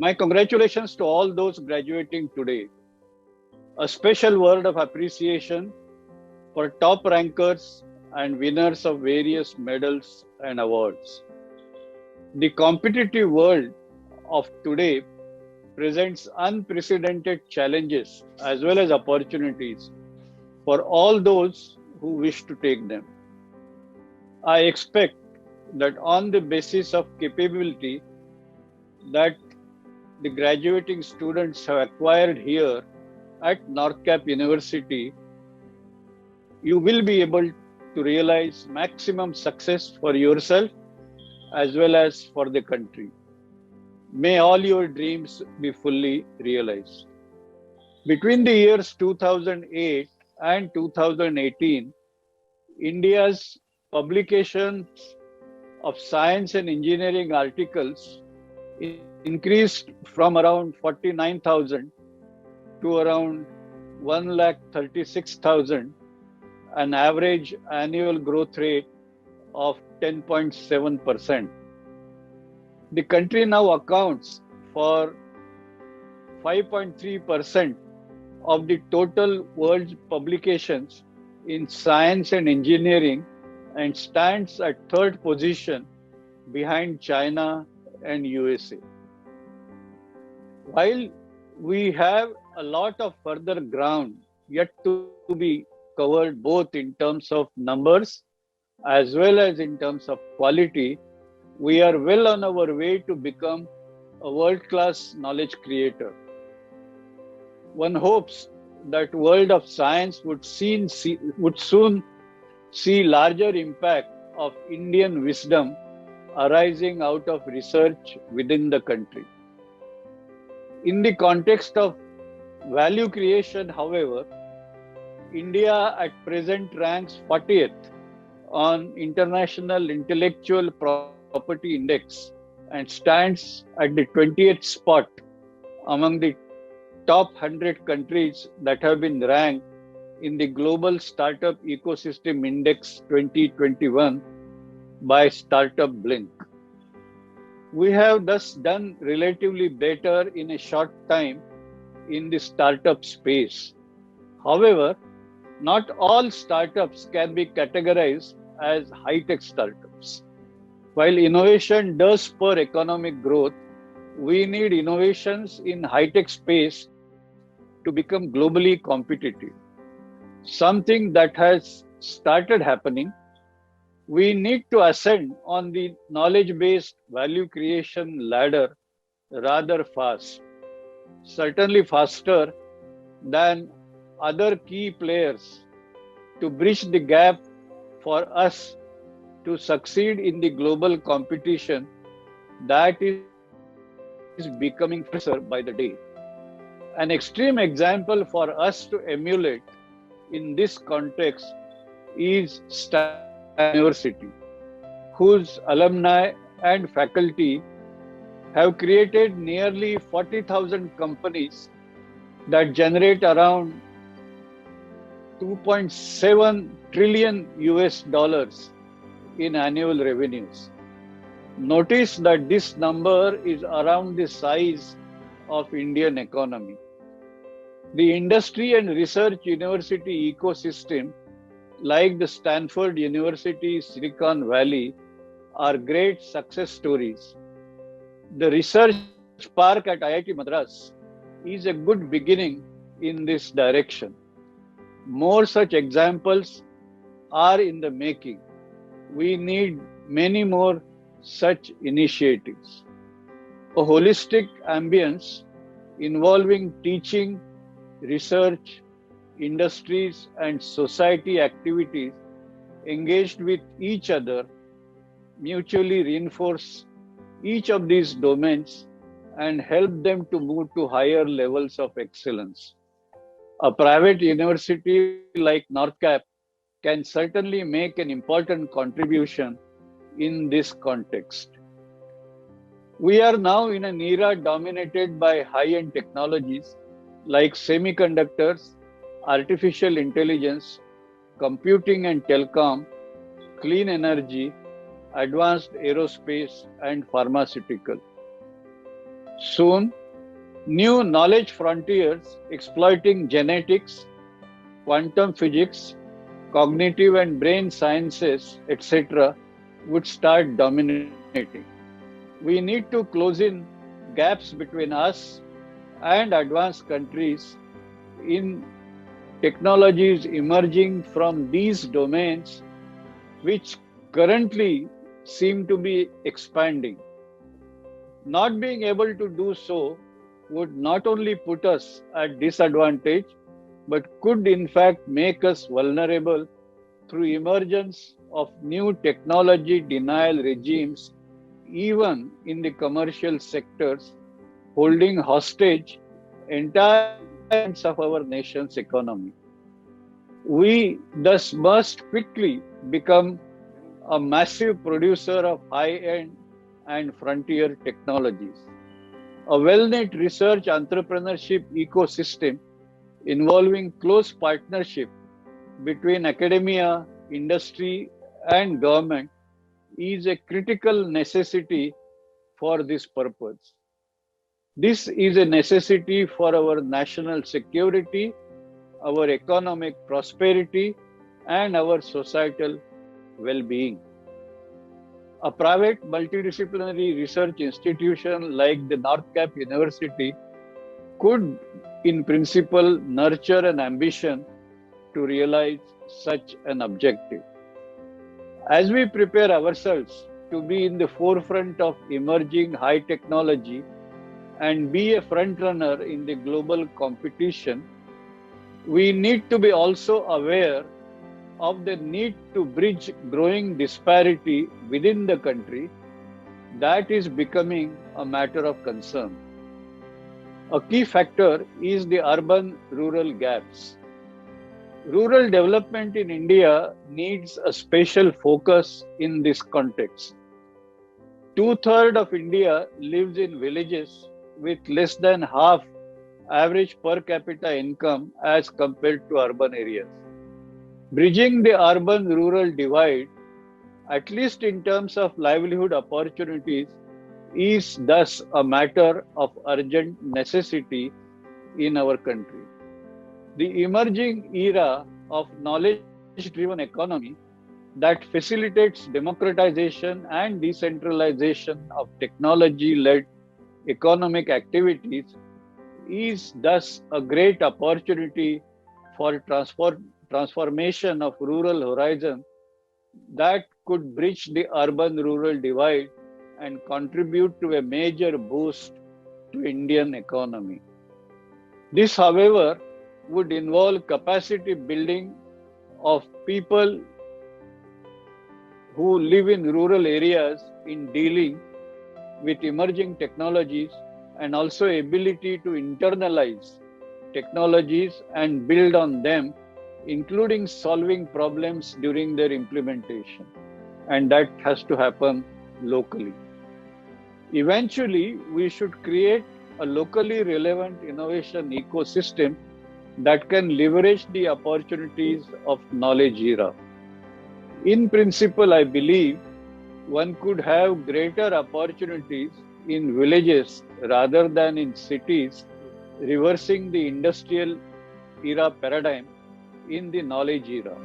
My congratulations to all those graduating today. A special word of appreciation for top rankers and winners of various medals and awards. The competitive world of today presents unprecedented challenges as well as opportunities for all those who wish to take them. I expect that on the basis of capability that the graduating students have acquired here at NorthCap University, you will be able to realize maximum success for yourself as well as for the country. May all your dreams be fully realized. Between the years 2008 and 2018, India's publications of science and engineering articles increased from around 49,000 to around 1,36,000, an average annual growth rate of 10.7%. The country now accounts for 5.3% of the total world's publications in science and engineering and stands at third position behind China and USA. While we have a lot of further ground yet to be covered, both in terms of numbers as well as in terms of quality, we are well on our way to become a world-class knowledge creator. One hopes that world of science would soon see larger impact of Indian wisdom arising out of research within the country. In the context of value creation, however, India at present ranks 40th on International Intellectual Property Index and stands at the 20th spot among the top 100 countries that have been ranked in the Global Startup Ecosystem Index 2021 by Startup Blink. We have thus done relatively better in a short time in the startup space. However, not all startups can be categorized as high-tech startups. While innovation does spur economic growth, we need innovations in high-tech space to become globally competitive. Something that has started happening. We need to ascend on the knowledge-based value creation ladder rather fast, certainly faster than other key players, to bridge the gap for us to succeed in the global competition that is becoming fiercer by the day. An extreme example for us to emulate in this context is Stanford University, whose alumni and faculty have created nearly 40,000 companies that generate around 2.7 trillion US dollars in annual revenues. Notice that this number is around the size of Indian economy. The industry and research university ecosystem, like the Stanford University Silicon Valley, are great success stories. The research park at IIT Madras is a good beginning in this direction. More such examples are in the making. We need many more such initiatives. A holistic ambience involving teaching, research, industries, and society activities engaged with each other mutually reinforce each of these domains and help them to move to higher levels of excellence. A private university like NorthCap can certainly make an important contribution in this context. We are now in an era dominated by high-end technologies like semiconductors, artificial intelligence, computing and telecom, clean energy, advanced aerospace, and pharmaceutical. Soon, new knowledge frontiers exploiting genetics, quantum physics, cognitive and brain sciences, etc., would start dominating. We need to close in gaps between us and advanced countries in technologies emerging from these domains, which currently seem to be expanding. Not being able to do so would not only put us at disadvantage, but could in fact make us vulnerable through emergence of new technology denial regimes, even in the commercial sectors, holding hostage entire segments of our nation's economy. We thus must quickly become a massive producer of high-end and frontier technologies. A well-knit research entrepreneurship ecosystem involving close partnership between academia, industry, and government is a critical necessity for this purpose. This is a necessity for our national security, our economic prosperity, and our societal well being. A private multidisciplinary research institution like the NorthCap University could, in principle, nurture an ambition to realize such an objective. As we prepare ourselves to be in the forefront of emerging high technology and be a frontrunner in the global competition, we need to be also aware of the need to bridge growing disparity within the country that is becoming a matter of concern. A key factor is the urban-rural gaps. Rural development in India needs a special focus in this context. Two-thirds of India lives in villages with less than half average per capita income as compared to urban areas. Bridging the urban-rural divide, at least in terms of livelihood opportunities, is thus a matter of urgent necessity in our country. The emerging era of knowledge-driven economy that facilitates democratization and decentralization of technology-led economic activities is thus a great opportunity for transformation of rural horizon that could bridge the urban-rural divide and contribute to a major boost to Indian economy. This, however, would involve capacity building of people who live in rural areas in dealing with emerging technologies and also ability to internalize technologies and build on them, including solving problems during their implementation. And that has to happen locally. Eventually, we should create a locally relevant innovation ecosystem that can leverage the opportunities of knowledge era. In principle, I believe one could have greater opportunities in villages rather than in cities, reversing the industrial era paradigm in the knowledge era.